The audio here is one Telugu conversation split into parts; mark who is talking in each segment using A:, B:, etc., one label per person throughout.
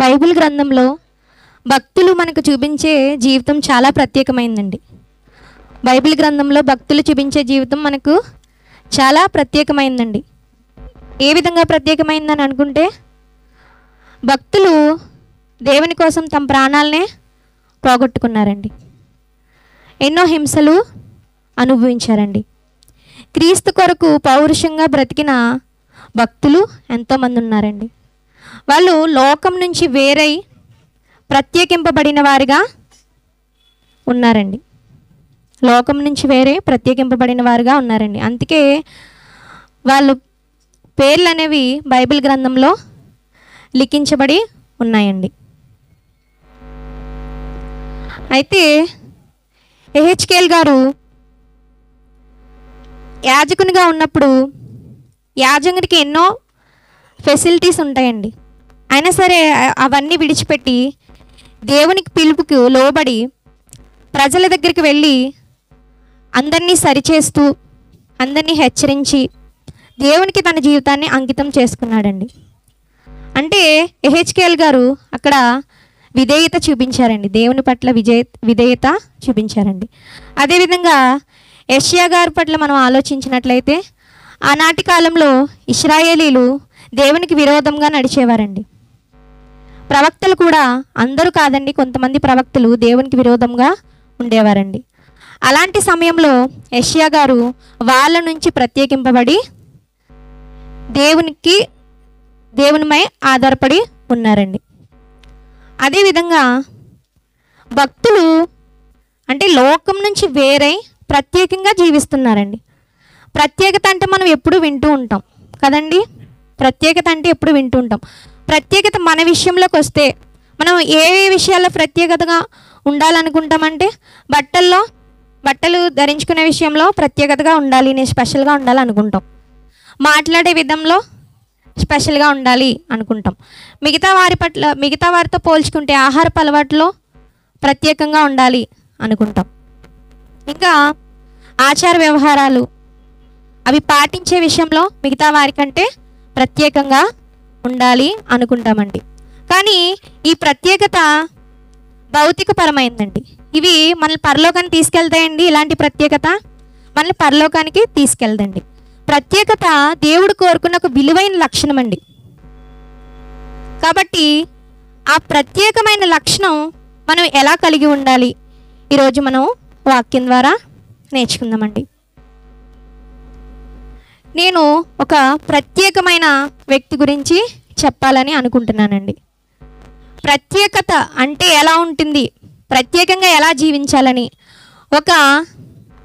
A: బైబిల్ గ్రంథంలో భక్తులు మనకు చూపించే జీవితం చాలా ప్రత్యేకమైందండి. బైబిల్ గ్రంథంలో భక్తులు చూపించే జీవితం మనకు చాలా ప్రత్యేకమైందండి. ఏ విధంగా ప్రత్యేకమైందని అనుకుంటే, భక్తులు దేవుని కోసం తమ ప్రాణాలనే పోగొట్టుకున్నారండి. ఎన్నో హింసలు అనుభవించారండి. క్రీస్తు కొరకు పౌరుషంగా బ్రతికిన భక్తులు ఎంతోమంది ఉన్నారండి. వాళ్ళు లోకం నుంచి వేరై ప్రత్యేకింపబడిన వారిగా ఉన్నారండి. లోకం నుంచి వేరే ప్రత్యేకింపబడిన వారుగా ఉన్నారండి. అందుకే వాళ్ళు పేర్లు అనేవి బైబిల్ గ్రంథంలో లిఖించబడి ఉన్నాయండి. అయితే యెహెజ్కేల్ గారు యాజకునిగా ఉన్నప్పుడు యాజకునికి ఎన్నో ఫెసిలిటీస్ ఉంటాయండి. అయినా సరే అవన్నీ విడిచిపెట్టి దేవునికి పిలుపుకు లోబడి ప్రజల దగ్గరికి వెళ్ళి అందరినీ సరిచేస్తూ అందరినీ హెచ్చరించి దేవునికి తన జీవితాన్ని అంకితం చేసుకున్నాడండి. అంటే యెహెజ్కేల్ గారు అక్కడ విధేయత చూపించారండి. దేవుని పట్ల విధేయత చూపించారండి. అదేవిధంగా యెషయా గారి పట్ల మనం ఆలోచించినట్లయితే, ఆనాటి కాలంలో ఇశ్రాయేలీలు దేవునికి విరోధంగా నడిచేవారండి. ప్రవక్తలు కూడా అందరూ కాదండి, కొంతమంది ప్రవక్తలు దేవునికి విరోధంగా ఉండేవారండి. అలాంటి సమయంలో యెషయా గారు వాళ్ళ నుంచి ప్రత్యేకింపబడి దేవునిపై ఆధారపడి ఉన్నారండి. అదేవిధంగా భక్తులు అంటే లోకం నుంచి వేరై ప్రత్యేకంగా జీవిస్తున్నారండి. ప్రత్యేకత అంటే మనం ఎప్పుడు వింటూ ఉంటాం కదండి. ప్రత్యేకత అంటే ఎప్పుడు వింటూ ఉంటాం. ప్రత్యేకత మన విషయంలోకి వస్తే మనం ఏ విషయాల్లో ప్రత్యేకతగా ఉండాలనుకుంటామంటే, బట్టలు ధరించుకునే విషయంలో ప్రత్యేకతగా ఉండాలి, నేను స్పెషల్గా ఉండాలనుకుంటాం. మాట్లాడే విధంలో స్పెషల్గా ఉండాలి అనుకుంటాం. మిగతా వారితో పోల్చుకుంటే ఆహారపు అలవాట్లో ప్రత్యేకంగా ఉండాలి అనుకుంటాం. ఇంకా ఆచార వ్యవహారాలు అవి పాటించే విషయంలో మిగతా వారికంటే ప్రత్యేకంగా ఉండాలి అనుకుంటామండి. కానీ ఈ ప్రత్యేకత భౌతికపరమైందండి. ఇవి మనల్ని పరలోకానికి తీసుకెళ్తాయండి. ఇలాంటి ప్రత్యేకత మనల్ని పరలోకానికి తీసుకెళ్దండి. ప్రత్యేకత దేవుడు కోరుకున్న ఒక విలువైన లక్షణం అండి. కాబట్టి ఆ ప్రత్యేకమైన లక్షణం మనం ఎలా కలిగి ఉండాలి, ఈరోజు మనం వాక్యం ద్వారా నేర్చుకుందామండి. నేను ఒక ప్రత్యేకమైన వ్యక్తి గురించి చెప్పాలని అనుకుంటున్నానండి. ప్రత్యేకత అంటే ఎలా ఉంటుంది, ప్రత్యేకంగా ఎలా జీవించాలని ఒక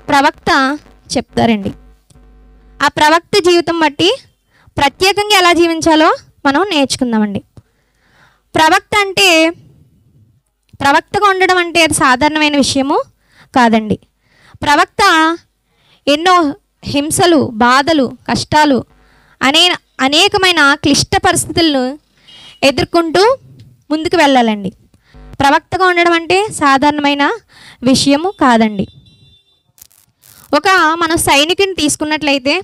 A: ప్రవక్త చెప్తారండి. ఆ ప్రవక్త జీవితం బట్టి ప్రత్యేకంగా ఎలా జీవించాలో మనం నేర్చుకుందామండి. ప్రవక్తగా ఉండడం అంటే అది సాధారణమైన విషయము కాదండి. ప్రవక్త ఎన్నో హింసలు, బాధలు, కష్టాలు, అనేకమైన క్లిష్ట పరిస్థితులను ఎదుర్కొంటూ ముందుకు వెళ్ళాలండి. ప్రవక్తగా ఉండడం అంటే సాధారణమైన విషయము కాదండి. మనం సైనికుని తీసుకున్నట్లయితే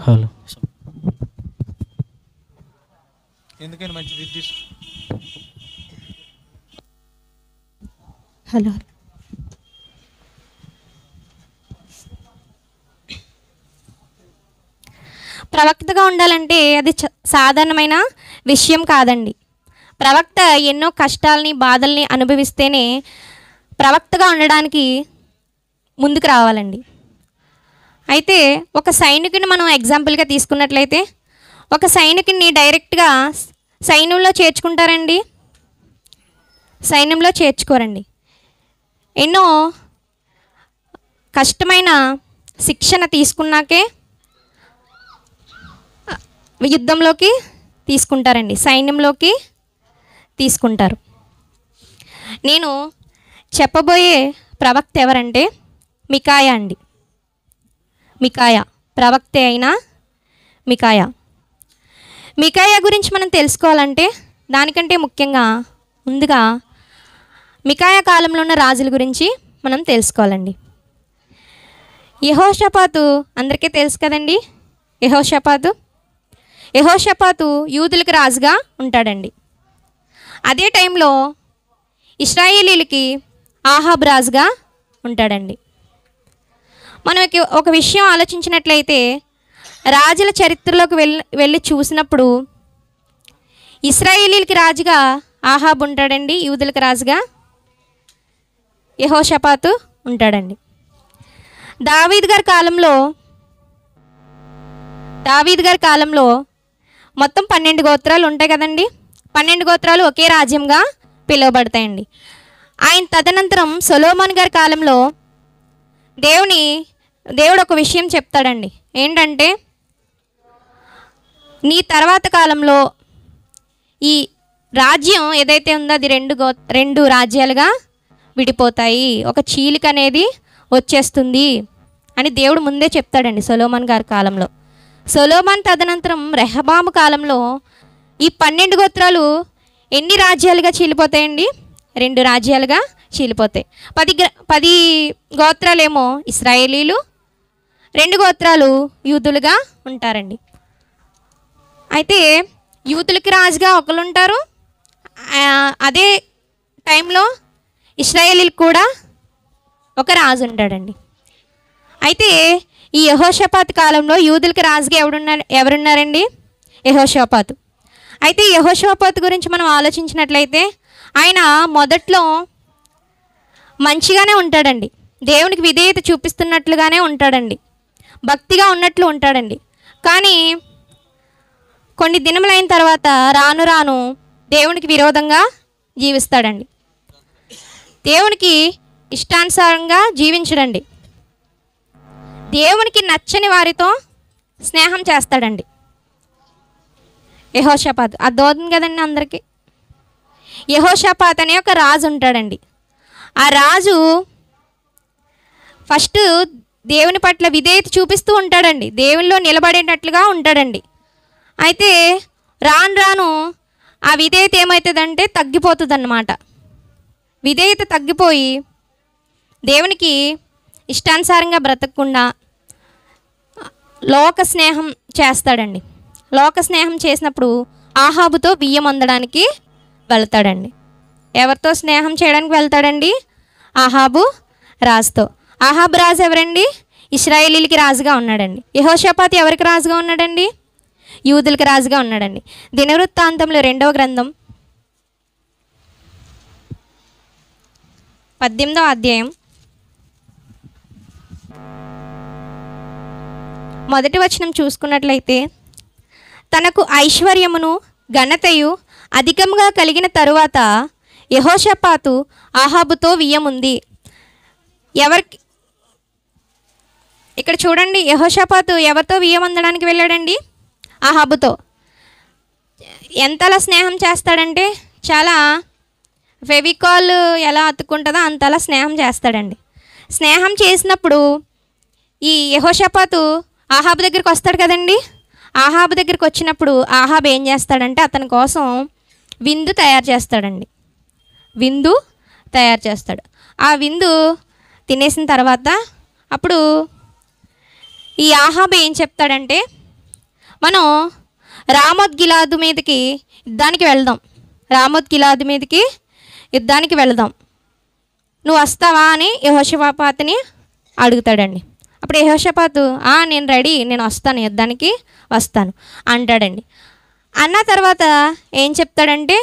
B: హలో
C: ఎందుకని మంచిది
A: హలో ప్రవక్తగా ఉండాలంటే అది సాధారణమైన విషయం కాదండి. ప్రవక్త ఎన్నో కష్టాలని, బాధల్ని అనుభవిస్తేనే ప్రవక్తగా ఉండడానికి ముందుకు రావాలండి. అయితే ఒక సైనికుని మనం ఎగ్జాంపుల్గా తీసుకున్నట్లయితే, ఒక సైనికుని డైరెక్ట్గా సైన్యంలో చేర్చుకుంటారండి? సైన్యంలో చేర్చుకోరండి. ఎన్నో కష్టమైన శిక్షణ తీసుకున్నాకే యుద్ధంలోకి తీసుకుంటారండి, సైన్యంలోకి తీసుకుంటారు. నేను చెప్పబోయే ప్రవక్త ఎవరంటే మికాయా అండి. మికాయా, ప్రవక్త అయిన మికాయా. మికాయా గురించి మనం తెలుసుకోవాలంటే దానికంటే ముఖ్యంగా ముందుగా మికాయా కాలంలో ఉన్న రాజుల గురించి మనం తెలుసుకోవాలండి. యెహోషాపాతు అందరికీ తెలుసు కదండి. యెహోషాపాతు యూదులకు రాజుగా ఉంటాడండి. అదే టైంలో ఇశ్రాయేలీలకి ఆహాబ్ రాజుగా ఉంటాడండి. మనకి ఒక విషయం ఆలోచించినట్లయితే రాజుల చరిత్రలోకి వెళ్ళి చూసినప్పుడు ఇశ్రాయేలీలకి రాజుగా ఆహాబ్ ఉంటాడండి, యూదులకు రాజుగా యెహోషాపాతు ఉంటాడండి. దావీదు గారి కాలంలో మొత్తం 12 గోత్రాలు ఉంటాయి కదండి. 12 గోత్రాలు ఒకే రాజ్యంగా పిలువబడతాయండి. ఆయన తదనంతరం సొలొమోన్ గారి కాలంలో దేవుడు ఒక విషయం చెప్తాడండి. ఏంటంటే నీ తర్వాత కాలంలో ఈ రాజ్యం ఏదైతే ఉందో అది రెండు రాజ్యాలుగా విడిపోతాయి, ఒక చీలిక అనేది వచ్చేస్తుంది అని దేవుడు ముందే చెప్తాడండి సొలొమోన్ గారి కాలంలో. సొలొమోన్ తదనంతరం రెహబాము కాలంలో ఈ 12 గోత్రాలు ఎన్ని రాజ్యాలుగా చీలిపోతాయండి? 2 రాజ్యాలుగా చీలిపోతాయి. 10 గోత్రాలేమో ఇశ్రాయేలీలు, 2 గోత్రాలు యూదులుగా ఉంటారండి. అయితే యూదులకి రాజుగా ఒకరు ఉంటారు, అదే టైంలో ఇశ్రాయేలీలకు కూడా ఒక రాజు ఉంటాడండి. అయితే ఈ యెహోషాపాతు కాలంలో యూదులకి రాజుగా ఎవరున్నారండి? యెహోషాపాతు. అయితే యెహోషాపాతు గురించి మనం ఆలోచించినట్లయితే ఆయన మొదట్లో మంచిగానే ఉంటాడండి, దేవునికి విధేయత చూపిస్తున్నట్లుగానే ఉంటాడండి, భక్తిగా ఉన్నట్లు ఉంటాడండి. కానీ కొన్ని దినములైన తర్వాత రాను రాను దేవునికి విరోధంగా జీవిస్తాడండి. దేవునికి ఇష్టానుసారంగా జీవించడండి. దేవునికి నచ్చని వారితో స్నేహం చేస్తాడండి యెహోషాపాతు. అర్థమవుతుంది కదండి అందరికీ. యెహోషాపాతు అనే ఒక రాజు ఉంటాడండి. ఆ రాజు ఫస్ట్ దేవుని పట్ల విధేయత చూపిస్తూ ఉంటాడండి, దేవునిలో నిలబడేటట్లుగా ఉంటాడండి. అయితే రాను రాను ఆ విధేయత ఏమవుతుందంటే తగ్గిపోతుంది అన్నమాట. విధేయత తగ్గిపోయి దేవునికి ఇష్టానుసారంగా బ్రతకకుండా లోక స్నేహం చేస్తాడండి. లోక స్నేహం చేసినప్పుడు ఆహాబుతో బియ్యం అందడానికి వెళ్తాడండి. ఎవరితో స్నేహం చేయడానికి వెళ్తాడండి? ఆహాబు రాజుతో. ఆహాబు రాజు ఎవరండి? ఇశ్రాయేలీలకి రాజుగా ఉన్నాడండి. యెహోషాపాతు ఎవరికి రాజుగా ఉన్నాడండి? యూదులకి రాజుగా ఉన్నాడండి. దినవృత్తాంతంలో 2వ గ్రంథం 18వ అధ్యాయం 1వ వచనం చూసుకున్నట్లయితే, తనకు ఐశ్వర్యమును ఘనతయు అధికంగా కలిగిన తరువాత యెహోషాపాతు ఆహాబుతో వియ్యముంది. ఎవరికి ఇక్కడ చూడండి, యెహోషాపాతు ఎవరితో వియ్యమందడానికి వెళ్ళాడండి? ఆహాబుతో. ఎంతలా స్నేహం చేస్తాడంటే చాలా ఫెవికాల్ ఎలా అతుక్కుంటుందో అంతలా స్నేహం చేస్తాడండి. స్నేహం చేసినప్పుడు ఈ యెహోషాపాతు ఆహాబు దగ్గరికి వస్తాడు కదండి. ఆహాబు దగ్గరికి వచ్చినప్పుడు ఆహాబు ఏం చేస్తాడంటే అతని కోసం విందు తయారు చేస్తాడండి. ఆ విందు తినేసిన తర్వాత అప్పుడు ఈ ఆహాబు ఏం చెప్తాడంటే, మనం రామోత్ గిలాదు మీదకి యుద్ధానికి వెళ్దాం, నువ్వు వస్తావా అని యెహోషాపాతుని అడుగుతాడండి. అప్పుడు యెహోషాపాతు నేను రెడీ, నేను వస్తాను, యుద్ధానికి వస్తాను అంటాడండి. అన్న తర్వాత ఏం చెప్తాడంటే,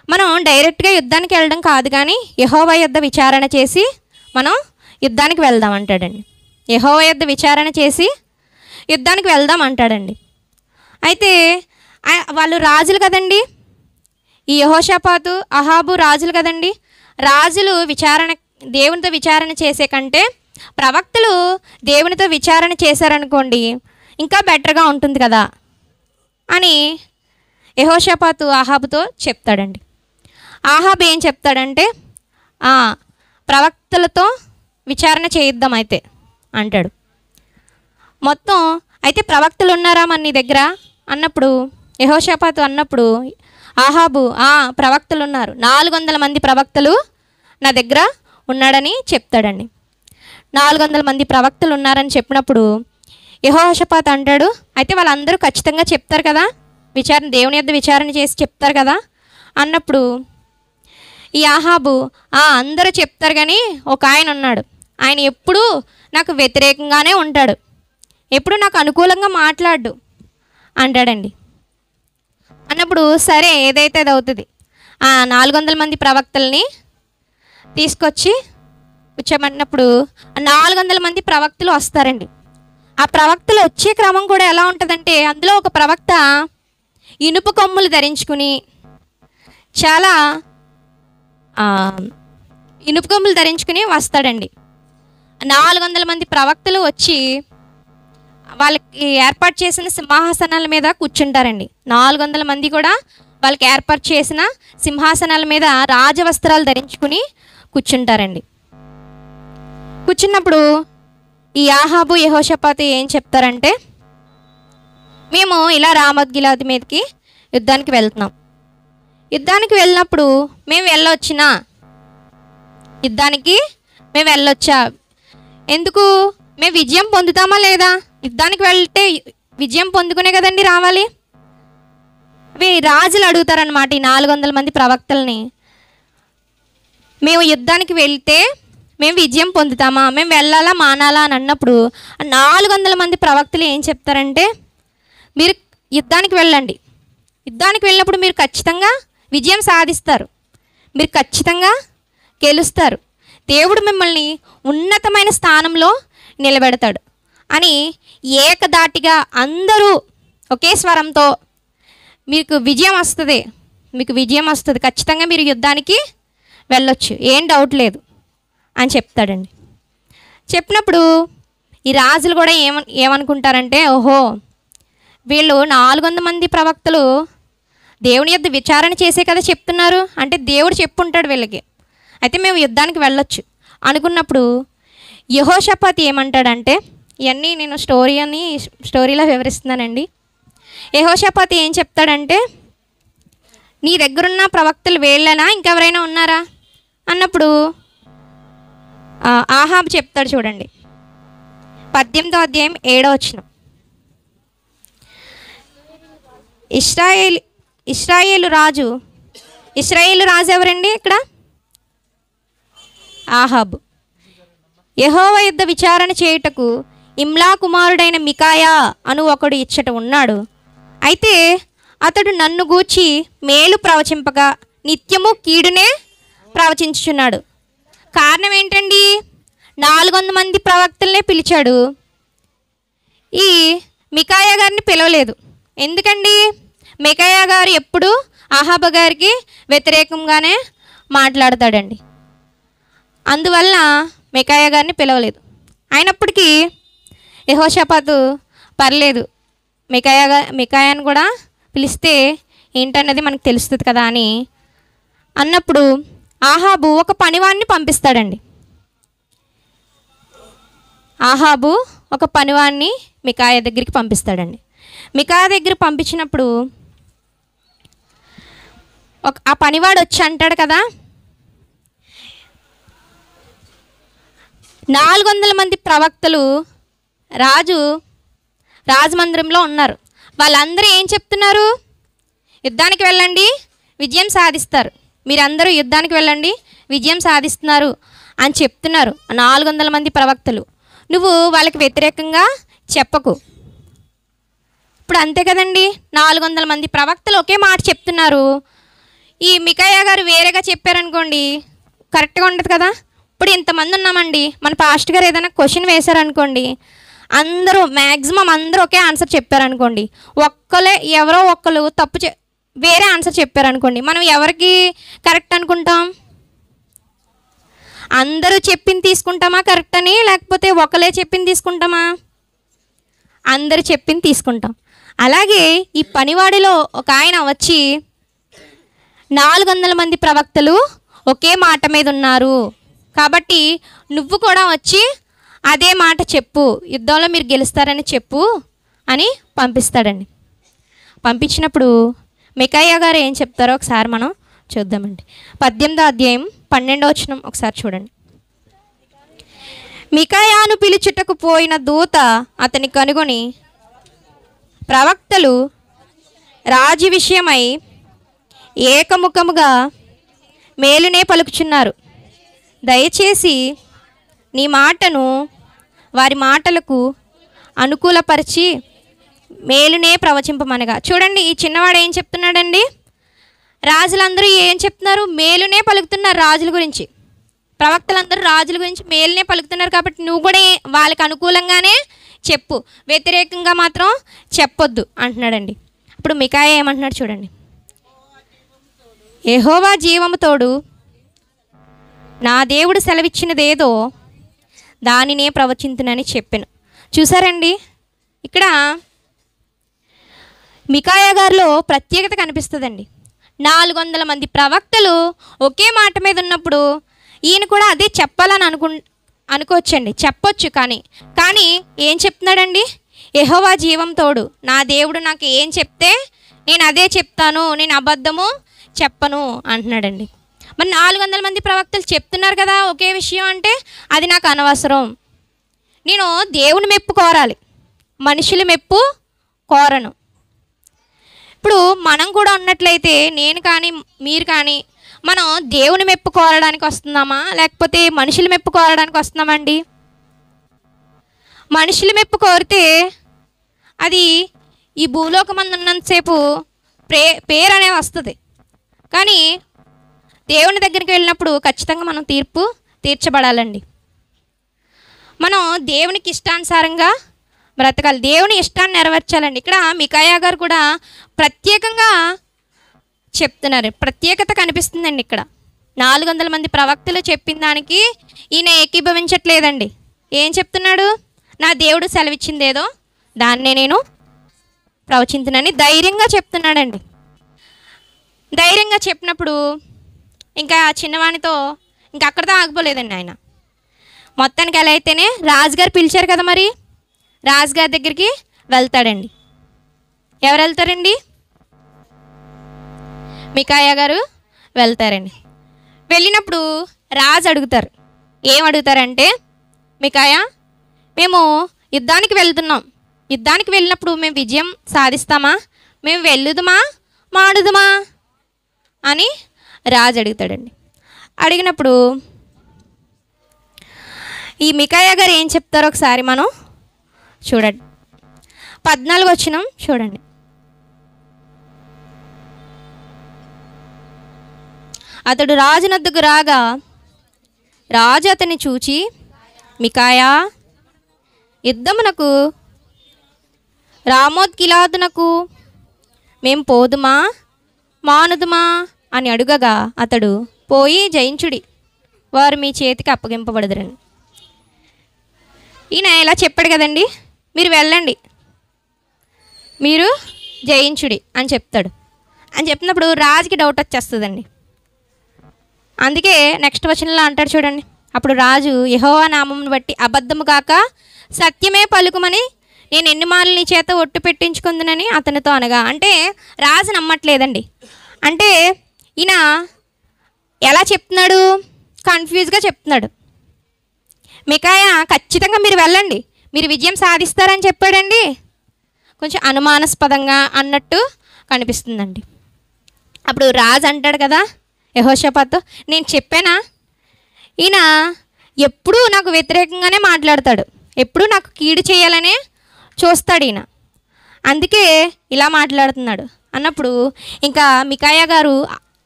A: మనం డైరెక్ట్గా యుద్ధానికి వెళ్ళడం కాదు కానీ యెహోవా యొద్ద విచారణ చేసి మనం యుద్ధానికి వెళ్దాం అంటాడండి. యెహోవా యొద్ద విచారణ చేసి యుద్ధానికి వెళ్దాం అంటాడండి. అయితే వాళ్ళు రాజులు కదండి, ఈ యెహోషాపాతు ఆహాబు రాజులు కదండి. రాజులు దేవునితో విచారణ చేసే కంటే ప్రవక్తలు దేవునితో విచారణ చేశారనుకోండి ఇంకా బెటర్గా ఉంటుంది కదా అని యెహోషాపాతు ఆహాబుతో చెప్తాడండి. ఆహాబు ఏం చెప్తాడంటే, ప్రవక్తలతో విచారణ చేయిద్దాం అయితే అంటాడు. మొత్తం అయితే ప్రవక్తలు ఉన్నారా మన నీ దగ్గర అన్నప్పుడు, యెహోషాపాతు అన్నప్పుడు ఆహాబు ప్రవక్తలు ఉన్నారు, 400 మంది ప్రవక్తలు నా దగ్గర ఉన్నాడని చెప్తాడండి. 400 మంది ప్రవక్తలు ఉన్నారని చెప్పినప్పుడు యెహోషాపాతు అంటాడు, అయితే వాళ్ళందరూ ఖచ్చితంగా చెప్తారు కదా, దేవుని యొద్ద విచారణ చేసి చెప్తారు కదా అన్నప్పుడు ఈ ఆహాబు అందరూ చెప్తారు కానీ ఒక ఆయన ఉన్నాడు, ఆయన ఎప్పుడూ నాకు వ్యతిరేకంగానే ఉంటాడు, ఎప్పుడు నాకు అనుకూలంగా మాట్లాడు అంటాడండి. అన్నప్పుడు సరే ఏదైతే అది అవుతుంది. 400 మంది ప్రవక్తల్ని తీసుకొచ్చి కూర్చోమన్నప్పుడు 400 మంది ప్రవక్తలు వస్తారండి. ఆ ప్రవక్తలు వచ్చే క్రమం కూడా ఎలా ఉంటుందంటే, అందులో ఒక ప్రవక్త ఇనుప కొమ్ములు ధరించుకుని చాలా ఇనుప కొమ్ములు ధరించుకుని వస్తాడండి. 400 మంది ప్రవక్తలు వచ్చి వాళ్ళకి ఏర్పాటు చేసిన సింహాసనాల మీద కూర్చుంటారండి. 400 మంది కూడా వాళ్ళకి ఏర్పాటు చేసిన సింహాసనాల మీద రాజవస్త్రాలు ధరించుకుని కూర్చుంటారండి. కూర్చున్నప్పుడు ఈ ఆహాబు యెహోషాపాతు ఏం చెప్తారంటే, మేము ఇలా రామోత్-గిలాదు మీదకి యుద్ధానికి వెళ్తున్నాం, యుద్ధానికి వెళ్ళినప్పుడు మేము వెళ్ళొచ్చినా యుద్ధానికి మేము వెళ్ళొచ్చా, ఎందుకు మేము విజయం పొందుతామా లేదా, యుద్ధానికి వెళ్తే విజయం పొందుకునే కదండి రావాలి. అవి రాజులు అడుగుతారనమాట ఈ 400 మంది ప్రవక్తల్ని, మేము యుద్ధానికి వెళ్తే మేము విజయం పొందుతామా, మేము వెళ్ళాలా మానాలా అని అన్నప్పుడు 400 మంది ప్రవక్తలు ఏం చెప్తారంటే, మీరు యుద్ధానికి వెళ్ళండి, యుద్ధానికి వెళ్ళినప్పుడు మీరు ఖచ్చితంగా విజయం సాధిస్తారు, మీరు ఖచ్చితంగా గెలుస్తారు, దేవుడు మిమ్మల్ని ఉన్నతమైన స్థానంలో నిలబెడతాడు అని ఏకధాటిగా అందరూ ఒకే స్వరంతో మీకు విజయం వస్తుంది, మీకు విజయం వస్తుంది, ఖచ్చితంగా మీరు యుద్ధానికి వెళ్ళొచ్చు, ఏం డౌట్ లేదు అని చెప్తాడండి. చెప్పినప్పుడు ఈ రాజులు కూడా ఏమనుకుంటారంటే, ఓహో వీళ్ళు 400 మంది ప్రవక్తలు దేవుని యొద్ద విచారణ చేసే కదా చెప్తున్నారు, అంటే దేవుడు చెప్పుంటాడు వీళ్ళకి, అయితే మేము యుద్ధానికి వెళ్ళొచ్చు అనుకున్నప్పుడు యెహోషాపాతు ఏమంటాడంటే, ఇవన్నీ నేను స్టోరీలో వివరిస్తున్నానండి. యెహోషాపాతు ఏం చెప్తాడంటే, నీ దగ్గరున్న ప్రవక్తలు వీళ్ళనా ఇంకెవరైనా ఉన్నారా అన్నప్పుడు ఆహాబు చెప్తాడు. చూడండి 18వ అధ్యాయం 7వ వచనం. ఇశ్రాయేలు రాజు ఎవరండి ఇక్కడ? ఆహాబు. యెహోవా యుద్ధ విచారణ చేయుటకు ఇమ్లా కుమారుడైన మికాయా అను ఒకడు ఇచ్చట ఉన్నాడు, అయితే అతడు నన్ను గూర్చి మేలు ప్రవచింపగా నిత్యము కీడునే ప్రవచించుచున్నాడు. కారణం ఏంటండి? 400 మంది ప్రవక్తలనే పిలిచాడు, ఈ మికాయా గారిని పిలవలేదు. ఎందుకండి? మికాయా గారు ఎప్పుడు ఆహాబు గారికి వ్యతిరేకంగానే మాట్లాడతాడండి, అందువల్ల మికాయా గారిని పిలవలేదు. అయినప్పటికీ యెహోషాపాతు పర్లేదు, మికాయాను కూడా పిలిస్తే ఏంటన్నది మనకు తెలుస్తుంది కదా అని అన్నప్పుడు ఆహాబు ఒక పనివాడిని పంపిస్తాడండి. ఆహాబు ఒక పనివాడిని మికాయా దగ్గరికి పంపిస్తాడండి. మికాయా దగ్గర పంపించినప్పుడు ఆ పనివాడు వచ్చి అంటాడు కదా, 400 మంది ప్రవక్తలు రాజమందిరంలో ఉన్నారు, వాళ్ళందరూ ఏం చెప్తున్నారు? యుద్ధానికి వెళ్ళండి విజయం సాధిస్తారు, మీరందరూ యుద్ధానికి వెళ్ళండి విజయం సాధిస్తున్నారు అని చెప్తున్నారు 400 మంది ప్రవక్తలు. నువ్వు వాళ్ళకి వ్యతిరేకంగా చెప్పకు. ఇప్పుడు అంతే కదండి, 400 మంది ప్రవక్తలు ఒకే మాట చెప్తున్నారు, ఈ మికాయా గారు వేరేగా చెప్పారనుకోండి కరెక్ట్గా ఉండదు కదా. ఇప్పుడు ఇంతమంది ఉన్నామండి, మన పాస్టర్ గారు ఏదైనా క్వశ్చన్ వేశారనుకోండి, అందరూ మ్యాక్సిమం అందరూ ఒకే ఆన్సర్ చెప్పారనుకోండి, ఎవరో ఒక్కరు వేరే ఆన్సర్ చెప్పారనుకోండి, మనం ఎవరికి కరెక్ట్ అనుకుంటాం? అందరూ చెప్పింది తీసుకుంటామా కరెక్ట్ అని, లేకపోతే ఒకరే చెప్పింది తీసుకుంటామా? అందరూ చెప్పింది తీసుకుంటాం. అలాగే ఈ పనివాడిలో ఒక ఆయన వచ్చి 400 మంది ప్రవక్తలు ఒకే మాట మీద ఉన్నారు, కాబట్టి నువ్వు కూడా వచ్చి అదే మాట చెప్పు, యుద్ధంలో మీరు గెలుస్తారని చెప్పు అని పంపిస్తాడండి. పంపించినప్పుడు మికాయా గారు ఏం చెప్తారో ఒకసారి మనం చూద్దామండి. 18వ అధ్యాయం 12వ వచనం ఒకసారి చూడండి. మికాయాను పిలుచుటకు పోయిన దూత అతని కనుగొని, ప్రవక్తలు రాజు విషయమై ఏకముఖముగా మేలునే పలుకుచున్నారు, దయచేసి నీ మాటను వారి మాటలకు అనుకూలపరిచి మేలునే ప్రవచింపమనగా. చూడండి, ఈ చిన్నవాడు ఏం చెప్తున్నాడండి? రాజులందరూ ఏం చెప్తున్నారు? మేలునే పలుకుతున్నారు రాజుల గురించి. ప్రవక్తలందరూ రాజుల గురించి మేలునే పలుకుతున్నారు, కాబట్టి నువ్వు కూడా వాళ్ళకి అనుకూలంగానే చెప్పు, వ్యతిరేకంగా మాత్రం చెప్పొద్దు అంటున్నాడండి. ఇప్పుడు మికాయా ఏమంటున్నాడు చూడండి. యెహోవా జీవము తోడు, నా దేవుడు సెలవిచ్చినదేదో దానినే ప్రవచింతునని చెప్పాను. చూసారండి, ఇక్కడ మికాయా గారిలో ప్రత్యేకత కనిపిస్తుందండి. 400 మంది ప్రవక్తలు ఒకే మాట మీద ఉన్నప్పుడు ఈయన కూడా అదే చెప్పాలని అనుకోవచ్చండి, చెప్పొచ్చు. కానీ ఏం చెప్తున్నాడండి? యెహోవా జీవం తోడు, నా దేవుడు నాకు ఏం చెప్తే నేను అదే చెప్తాను, నేను అబద్ధము చెప్పను అంటున్నాడండి. మరి 400 మంది ప్రవక్తలు చెప్తున్నారు కదా ఒకే విషయం, అంటే అది నాకు అనవసరం, నేను దేవుని మెప్పు కోరాలి, మనుషుల మెప్పు కోరను. ఇప్పుడు మనం కూడా ఉన్నట్లయితే, నేను కానీ మీరు కానీ, మనం దేవుని మెప్పు కోరడానికి వస్తున్నామా లేకపోతే మనుషుల మెప్పు కోరడానికి వస్తున్నామండి? మనుషుల మెప్పు కోరితే అది ఈ భూలోకమందు ఉన్నంతసేపు పేరు అనేది వస్తుంది, కానీ దేవుని దగ్గరికి వెళ్ళినప్పుడు ఖచ్చితంగా మనం తీర్చబడాలండి. మనం దేవునికి ఇష్టానుసారంగా బ్రతకాలి, దేవుని ఇష్టాన్ని నెరవేర్చాలండి. ఇక్కడ మికాయా గారు కూడా ప్రత్యేకంగా చెప్తున్నారు, ప్రత్యేకత కనిపిస్తుందండి. ఇక్కడ 400 మంది ప్రవక్తలు చెప్పిన దానికి ఈయన ఏకీభవించట్లేదండి. ఏం చెప్తున్నాడు? నా దేవుడు సెలవిచ్చిందేదో దాన్నే నేను ప్రవచించునని ధైర్యంగా చెప్తున్నాడండి. ధైర్యంగా చెప్పినప్పుడు ఇంకా చిన్నవానితో ఇంకా అక్కడితో ఆగిపోలేదండి ఆయన. మొత్తానికి ఎలా అయితేనే రాజుగారు పిలిచారు కదా, మరి రాజుగారి దగ్గరికి వెళ్తాడండి. ఎవరు వెళ్తారండి? మికాయా గారు వెళ్తారండి. వెళ్ళినప్పుడు రాజు అడుగుతారు. ఏం అడుగుతారంటే, మికాయా, మేము యుద్ధానికి వెళ్తున్నాం, యుద్ధానికి వెళ్ళినప్పుడు మేము విజయం సాధిస్తామా, మేము వెళ్ళుదుమా మాడుదుమా అని రాజు అడుగుతాడండి. అడిగినప్పుడు ఈ మికాయా గారు ఏం చెప్తారో ఒకసారి మనం చూడండి. 14వ వచనం చూడండి. అతడు రాజు నద్దకు రాగా రాజు అతన్ని చూచి, మికాయా, యుద్ధమునకు రామోత్ గిలాదునకు మేము పోదుమా మానుదుమా అని అడుగగా అతడు, పోయి జయించుడి, వారు మీ చేతికి అప్పగింపబడదురని. ఈయన ఇలా చెప్పాడు కదండి, మీరు వెళ్ళండి, మీరు జయించుడి అని చెప్తాడు. అని చెప్పినప్పుడు రాజుకి డౌట్ వచ్చేస్తుందండి. అందుకే నెక్స్ట్ వచనంలో అంటాడు చూడండి. అప్పుడు రాజు, యెహోవా నామమును బట్టి అబద్ధము కాక సత్యమే పలుకుమని నేను ఎన్ని మార్లు నీ చేత ఒట్టు పెట్టించుకుందునని అతనితో అనగా. అంటే రాజు నమ్మట్లేదండి. అంటే ఈయన ఎలా చెప్తున్నాడు? కన్ఫ్యూజ్గా చెప్తున్నాడు. మికాయా ఖచ్చితంగా మీరు వెళ్ళండి, మీరు విజయం సాధిస్తారని చెప్పాడండి. కొంచెం అనుమానాస్పదంగా అన్నట్టు కనిపిస్తుందండి. అప్పుడు రాజు అంటాడు కదా యెహోషాపాతుతో, నేను చెప్పానా, ఈయన ఎప్పుడూ నాకు వ్యతిరేకంగానే మాట్లాడతాడు, ఎప్పుడూ నాకు కీడు చేయాలనే చూస్తాడు ఈయన, అందుకే ఇలా మాట్లాడుతున్నాడు అన్నప్పుడు ఇంకా మికాయా గారు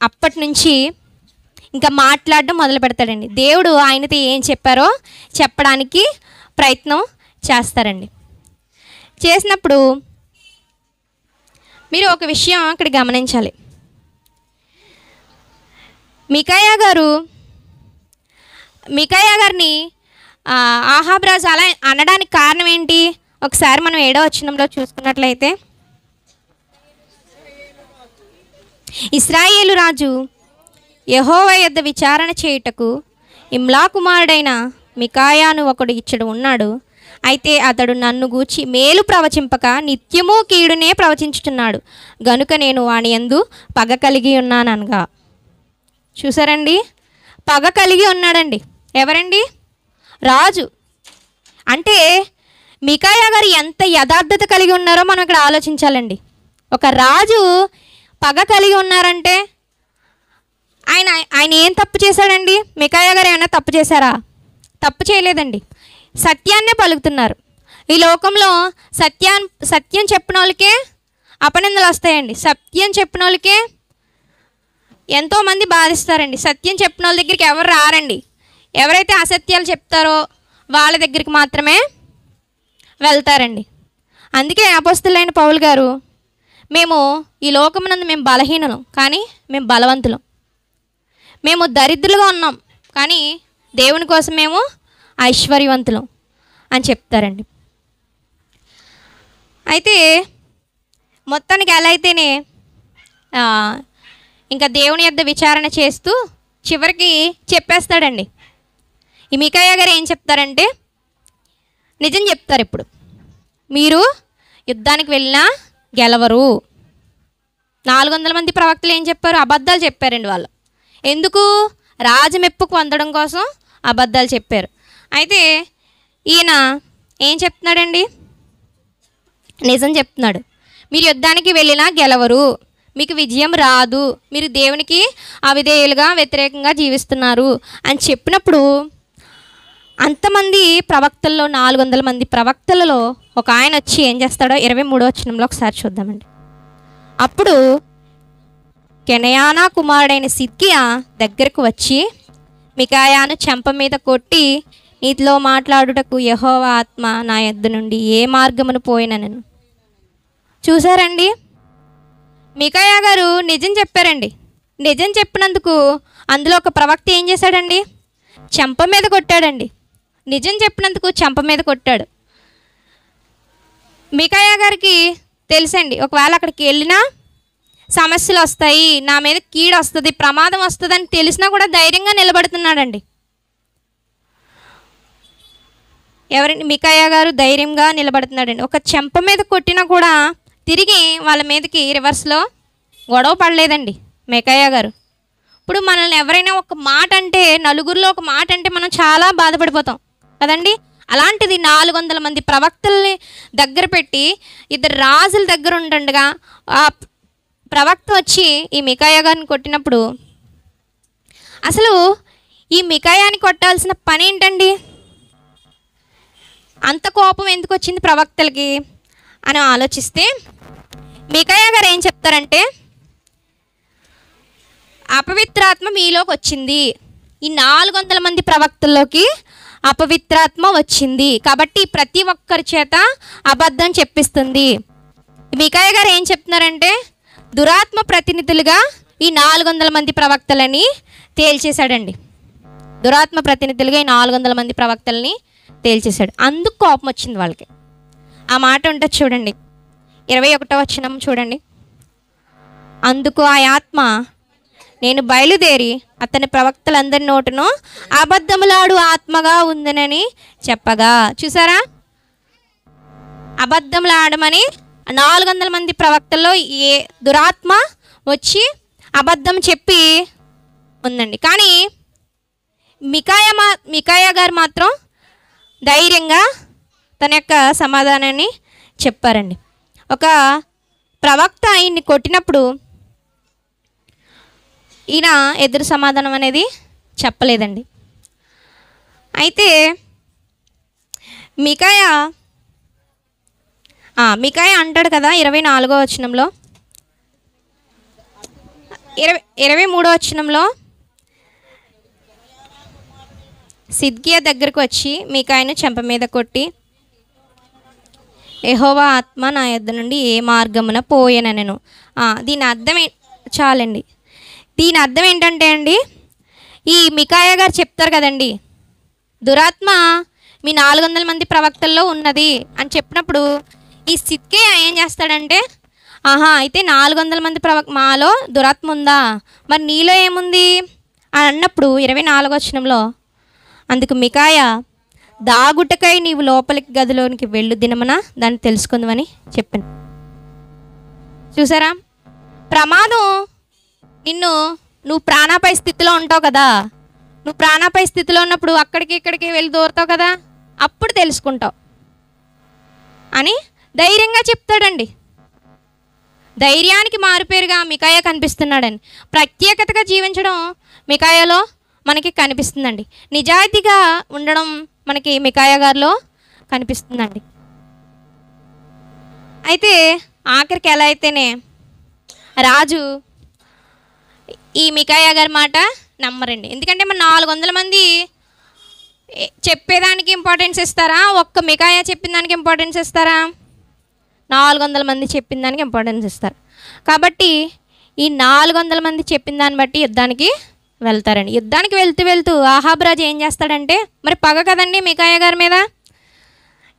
A: అప్పటి నుంచి ఇంకా మాట్లాడడం మొదలు పెడతాడండి. దేవుడు ఆయనతో ఏం చెప్పారో చెప్పడానికి ప్రయత్నం చేస్తారండి. చేసినప్పుడు మీరు ఒక విషయం అక్కడ గమనించాలి. మికాయా గారిని ఆహాబ్ రాజు అలా అనడానికి కారణం ఏంటి? ఒకసారి మనం 7వ వచనంలో చూసుకున్నట్లయితే, ఇశ్రాయేలు రాజు యెహోవా యొద్ద విచారణ చేయుటకు ఇమ్లా కుమారుడైన మికాయాను ఒకడు ఇచ్చడు ఉన్నాడు. అయితే అతడు నన్ను గూర్చి మేలు ప్రవచింపక నిత్యము కీడునే ప్రవచించుచున్నాడు గనుక నేను వాని యందు పగ కలిగి ఉన్నాననగా. చూసారండి, పగ కలిగి ఉన్నాడండి. ఎవరండి? రాజు. అంటే మికాయా గారు ఎంత యథార్థత కలిగి ఉన్నారో మనం ఇక్కడ ఆలోచించాలండి. ఒక రాజు పగ కలిగి ఉన్నారంటే ఆయన ఏం తప్పు చేశాడండి? మికాయా గారు ఏమైనా తప్పు చేశారా? తప్పు చేయలేదండి. సత్యాన్నే పలుకుతున్నారు. ఈ లోకంలో సత్యం చెప్పిన వాళ్ళకే అపనిందలు వస్తాయండి. సత్యం చెప్పిన వాళ్ళకే ఎంతోమంది బాధిస్తారండి. సత్యం చెప్పిన వాళ్ళ దగ్గరికి ఎవరు రారండి. ఎవరైతే అసత్యాలు చెప్తారో వాళ్ళ దగ్గరికి మాత్రమే వెళ్తారండి. అందుకే అపోస్తలుడైన పౌలు గారు, మేము ఈ లోకమునందు మేము బలహీనులం కానీ మేము బలవంతులం, మేము దరిద్రులుగా ఉన్నాం కానీ దేవుని కోసం మేము ఐశ్వర్యవంతులం అని చెప్తారండి. అయితే మొత్తానికి ఎలా అయితేనే ఇంకా దేవుని యొద్ద విచారణ చేస్తూ చివరికి చెప్పేస్తాడండి. ఈ మికాయా గారు ఏం చెప్తారంటే నిజం చెప్తారు. ఇప్పుడు మీరు యుద్ధానికి వెళ్ళినా గెలవరు. 400 మంది ప్రవక్తలు ఏం చెప్పారు? అబద్ధాలు చెప్పారండి వాళ్ళు. ఎందుకు? రాజమెప్పు పొందడం కోసం అబద్ధాలు చెప్పారు. అయితే ఈయన ఏం చెప్తున్నాడండి? నిజం చెప్తున్నాడు. మీరు యుద్ధానికి వెళ్ళినా గెలవరు, మీకు విజయం రాదు, మీరు దేవునికి అవిధేయులుగా వ్యతిరేకంగా జీవిస్తున్నారు అని చెప్పినప్పుడు అంతమంది ప్రవక్తల్లో 400 మంది ప్రవక్తలలో ఒక ఆయన వచ్చి ఏం చేస్తాడో 23వ వచనంలో ఒకసారి చూద్దామండి. అప్పుడు కెనయానా కుమారుడైన సిద్కియా దగ్గరకు వచ్చి మికాయాను చెంప మీద కొట్టి, నీతిలో మాట్లాడుటకు యెహోవా ఆత్మ నా యొద్ద నుండి ఏ మార్గమును పోయినను. చూసారండి, మికాయా గారు నిజం చెప్పారండి. నిజం చెప్పినందుకు అందులో ఒక ప్రవక్త ఏం చేశాడండి? చెంప మీద కొట్టాడండి. నిజం చెప్పినందుకు చెంప మీద కొట్టాడు. మికాయా గారికి తెలుసండి, ఒకవేళ అక్కడికి వెళ్ళినా సమస్యలు వస్తాయి, నా మీద కీడు వస్తుంది, ప్రమాదం వస్తుంది అని తెలిసినా కూడా ధైర్యంగా నిలబడుతున్నాడండి. ఎవరండి? మికాయా గారు ధైర్యంగా నిలబడుతున్నాడండి. ఒక చెంప మీద కొట్టినా కూడా తిరిగి వాళ్ళ మీదకి రివర్స్లో గొడవ పడలేదండి మికాయా గారు. ఇప్పుడు మనల్ని ఎవరైనా ఒక మాట అంటే, నలుగురిలో ఒక మాట అంటే మనం చాలా బాధపడిపోతాం కదండి. అలాంటిది 400 మంది ప్రవక్తల్ని దగ్గర పెట్టి 2 రాజుల దగ్గర ఉండగా ఆ ప్రవక్త వచ్చి ఈ మికాయా గారిని కొట్టినప్పుడు అసలు ఈ మికాయాని కొట్టాల్సిన పని ఏంటండి? అంత కోపం ఎందుకు వచ్చింది ప్రవక్తలకి అని ఆలోచిస్తే మికాయా గారు ఏం చెప్తారంటే, అపవిత్రాత్మ మీలోకి వచ్చింది. ఈ 400 మంది ప్రవక్తల్లోకి అపవిత్రాత్మ వచ్చింది కాబట్టి ప్రతి ఒక్కరి చేత అబద్ధం చెప్పిస్తుంది. మికాయా గారు ఏం చెప్తున్నారంటే, దురాత్మ ప్రతినిధులుగా ఈ 400 మంది ప్రవక్తలని తేల్చేశాడండి. దురాత్మ ప్రతినిధులుగా ఈ 400 మంది ప్రవక్తలని తేల్చేశాడు. అందుకు కోపం వచ్చింది వాళ్ళకి. ఆ మాట ఉంటుంది చూడండి, 21వ వచనం చూడండి. అందుకు ఆ ఆత్మ, నేను బయలుదేరి అతని ప్రవక్తలందరి నోటును అబద్ధములాడు ఆత్మగా ఉందనని చెప్పగా. చూసారా, అబద్ధములాడమని 400 మంది ప్రవక్తల్లో ఏ దురాత్మ వచ్చి అబద్ధం చెప్పి ఉందండి. కానీ మికాయా గారు మాత్రం ధైర్యంగా తన యొక్క సమాధానాన్ని చెప్పారండి. ఒక ప్రవక్త ఆయన్ని కొట్టినప్పుడు ఈయన ఎదురు సమాధానం అనేది చెప్పలేదండి. అయితే మికాయా అంటాడు కదా 24వ వచనంలో, 23వ వచనంలో సిద్కియా దగ్గరకు వచ్చి మికాయాను చెంప మీద కొట్టి, యెహోవా ఆత్మ నా యొద్ద నుండి ఏ మార్గమున పోయెననెను. దీని అర్థం చాలండి. దీని అర్థం ఏంటంటే అండి, ఈ మికాయా గారు చెప్తారు కదండి, దురాత్మ మీ 400 మంది ప్రవక్తల్లో ఉన్నది అని చెప్పినప్పుడు ఈ సిద్కియా ఏం చేస్తాడంటే, అయితే 400 మంది మాలో దురాత్మ ఉందా, మరి నీలో ఏముంది అని అన్నప్పుడు 24వ వచనంలో అందుకు మికాయా, దాగుటకై నీవు లోపలికి గదిలోనికి వెళ్ళు దినమున దాన్ని తెలుసుకుందామని చెప్పాను. చూసారా, ప్రమాదం నువ్వు ప్రాణాపాయ స్థితిలో ఉంటావు కదా, నువ్వు ప్రాణాపాయ స్థితిలో ఉన్నప్పుడు అక్కడికి ఇక్కడికి వెళ్ళి దూరతావు కదా, అప్పుడు తెలుసుకుంటావు అని ధైర్యంగా చెప్తాడండి. ధైర్యానికి మారుపేరుగా మికాయా కనిపిస్తున్నాడని. ప్రత్యేకతగా జీవించడం మికాయాలో మనకి కనిపిస్తుందండి. నిజాయితీగా ఉండడం మనకి మికాయా గారిలో కనిపిస్తుందండి. అయితే ఆఖరికి ఎలా అయితేనే రాజు ఈ మికాయా గారి మాట నమ్మరండి. ఎందుకంటే మన 400 మంది చెప్పేదానికి ఇంపార్టెన్స్ ఇస్తారా, ఒక్క మికాయా చెప్పిన దానికి ఇంపార్టెన్స్ ఇస్తారా? 400 మంది చెప్పిన దానికి ఇంపార్టెన్స్ ఇస్తారు. కాబట్టి ఈ 400 మంది చెప్పిన దాన్ని బట్టి యుద్ధానికి వెళ్తారండి. యుద్ధానికి వెళ్తూ ఆహాబు రాజు ఏం చేస్తాడంటే, మరి పగ కదండి మికాయా గారి మీద,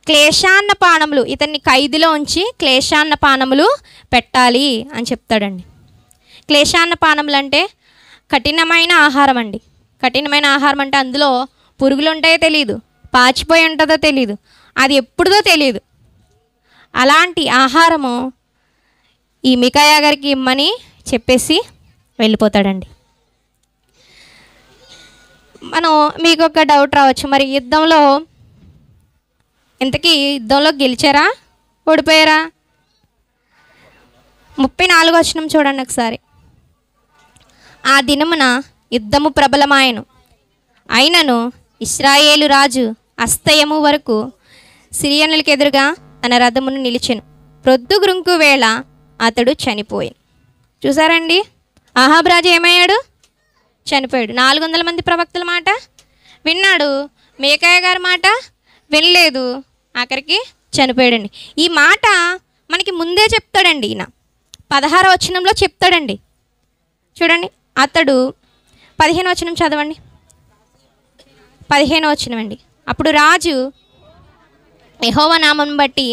A: క్లేశాన్న పానములు, ఇతన్ని ఖైదులో ఉంచి క్లేశాన్న పానములు పెట్టాలి అని చెప్తాడండి. క్లేశాన్న పానములు అంటే కఠినమైన ఆహారం అండి. కఠినమైన ఆహారం అంటే అందులో పురుగులు ఉంటాయో తెలియదు, పాచిపోయి ఉంటుందో తెలియదు, అది ఎప్పుడుదో తెలియదు. అలాంటి ఆహారము ఈ మికాయా గారికి ఇమ్మని చెప్పేసి వెళ్ళిపోతాడండి. మీకు ఒక డౌట్ రావచ్చు, మరి ఇంతకీ యుద్ధంలో గెలిచారా ఓడిపోయారా? 34వ వచనం చూడండి ఒకసారి. ఆ దినమున యుద్ధము ప్రబలమాయెను, అయినను ఇశ్రాయేలు రాజు అస్తయము వరకు సిరియనులకు ఎదురుగా తన రథమును నిలిచెను. ప్రొద్దుగురుంకు వేళ అతడు చనిపోయాను. చూసారండి, ఆహాబు రాజు ఏమయ్యాడు? చనిపోయాడు. 400 మంది ప్రవక్తల మాట విన్నాడు, మికాయా గారి మాట వినలేదు, ఆఖరికి చనిపోయాడండి. ఈ మాట మనకి ముందే చెప్తాడండి. ఈయన 16వ వచనంలో చెప్తాడండి. చూడండి, అతడు 15వ వచనం చదవండి. 15వ వచనం అండి. అప్పుడు రాజు యెహోవా నామం బట్టి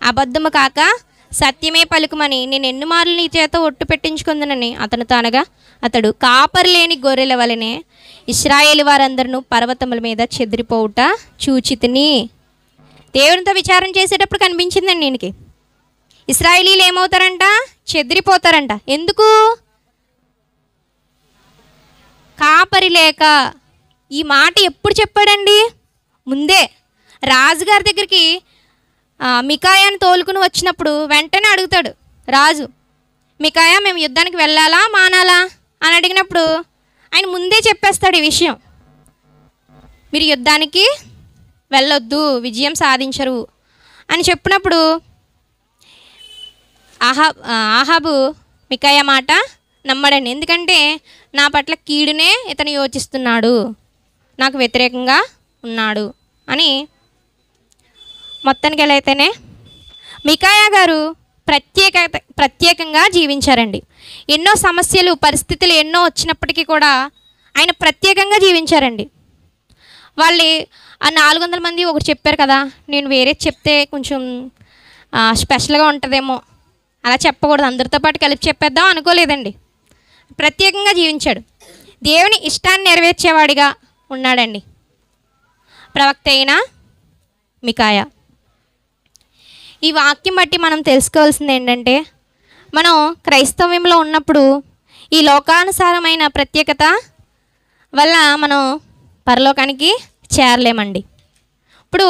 A: అబద్ధము కాక సత్యమే పలుకుమని నేను ఎన్నుమార్లు నీ చేత ఒట్టు పెట్టించుకుందనని అతనితో అనగా, అతడు కాపరి లేని గొర్రెల వలనే ఇశ్రాయేలు వారందరూ పర్వతముల మీద చెదిరిపోవుట చూచితిని. దేవునితో విచారం చేసేటప్పుడు కనిపించిందండి ఈయనకి. ఇశ్రాయేలీలు ఏమవుతారంట? చెదిరిపోతారంట. ఎందుకు? కాపరి లేక. ఈ మాట ఎప్పుడు చెప్పాడండి? ముందే రాజుగారి దగ్గరికి మికాయాను తోలుకుని వచ్చినప్పుడు వెంటనే అడుగుతాడు రాజు, మికాయా మేము యుద్ధానికి వెళ్ళాలా మానాలా అని అడిగినప్పుడు ఆయన ముందే చెప్పేస్తాడు ఈ విషయం. మీరు యుద్ధానికి వెళ్ళొద్దు, విజయం సాధించరు అని చెప్పినప్పుడు ఆహాబు మికాయా మాట నమ్మడండి. ఎందుకంటే నా పట్ల కీడునే ఇతను యోచిస్తున్నాడు, నాకు వ్యతిరేకంగా ఉన్నాడు అని. మొత్తానికి ఎలా అయితేనే మికాయా గారు ప్రత్యేకంగా జీవించారండి. ఎన్నో సమస్యలు పరిస్థితులు ఎన్నో వచ్చినప్పటికీ కూడా ఆయన ప్రత్యేకంగా జీవించారండి. వాళ్ళు ఆ 400 మంది ఒకటి చెప్పారు కదా, నేను వేరే చెప్తే కొంచెం స్పెషల్గా ఉంటుందేమో, అలా చెప్పకూడదు, అందరితో పాటు కలిపి చెప్పేద్దాం అనుకోలేదండి. ప్రత్యేకంగా జీవించాడు. దేవుని ఇష్టాన్ని నెరవేర్చేవాడిగా ఉన్నాడండి ప్రవక్త అయిన మికాయా. ఈ వాక్యం బట్టి మనం తెలుసుకోవాల్సింది ఏంటంటే, మనం క్రైస్తవ్యంలో ఉన్నప్పుడు ఈ లోకానుసారమైన ప్రత్యేకత వల్ల మనం పరలోకానికి చేరలేమండి. ఇప్పుడు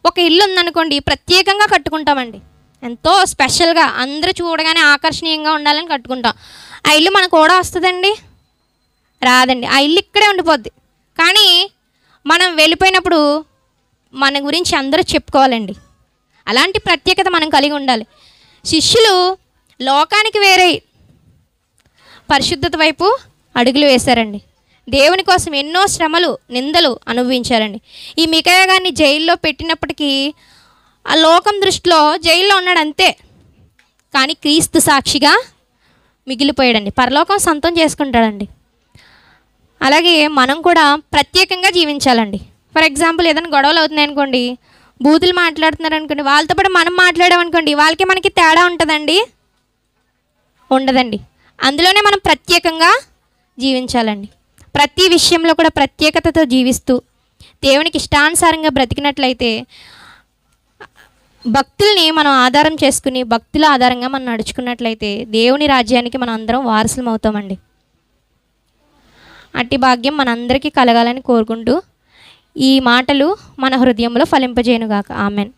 A: ఒక ఇల్లు ఉందనుకోండి, ప్రత్యేకంగా కట్టుకుంటామండి, ఎంతో స్పెషల్గా అందరూ చూడగానే ఆకర్షణీయంగా ఉండాలని కట్టుకుంటాం. ఆ ఇల్లు మనకు కూడా వస్తుందండి? రాదండి. ఆ ఇల్లు ఇక్కడే ఉండిపోద్ది. కానీ మనం వెళ్ళిపోయినప్పుడు మన గురించి అందరూ చెప్పుకోవాలండి. అలాంటి ప్రత్యేకత మనం కలిగి ఉండాలి. శిష్యులు లోకానికి వేరే పరిశుద్ధత వైపు అడుగులు వేశారండి. దేవుని కోసం ఎన్నో శ్రమలు నిందలు అనుభవించారండి. ఈ మికాయా గారిని జైల్లో పెట్టినప్పటికీ ఆ లోకం దృష్టిలో జైల్లో ఉన్నాడు అంతే, కానీ క్రీస్తు సాక్షిగా మిగిలిపోయాడండి. పరలోకం సొంతం చేసుకుంటాడండి. అలాగే మనం కూడా ప్రత్యేకంగా జీవించాలండి. ఫర్ ఎగ్జాంపుల్ ఏదైనా గొడవలు అవుతున్నాయి అనుకోండి, బూతులు మాట్లాడుతున్నారు అనుకోండి, వాళ్ళతో పాటు మనం మాట్లాడామనుకోండి, వాళ్ళకి మనకి తేడా ఉంటుందండి? ఉండదండి. అందులోనే మనం ప్రత్యేకంగా జీవించాలండి. ప్రతి విషయంలో కూడా ప్రత్యేకతతో జీవిస్తూ దేవునికి ఇష్టానుసారంగా బ్రతికినట్లయితే భక్తుల్ని మనం ఆధారం చేసుకుని భక్తుల ఆధారంగా మనం నడుచుకున్నట్లయితే దేవుని రాజ్యానికి మనం అందరం వారసులం అవుతామండి. అట్టి భాగ్యం మనందరికీ కలగాలని కోరుకుంటూ ఈ మాటలు మన హృదయంలో ఫలింపజేయునుగాక. ఆమెన్.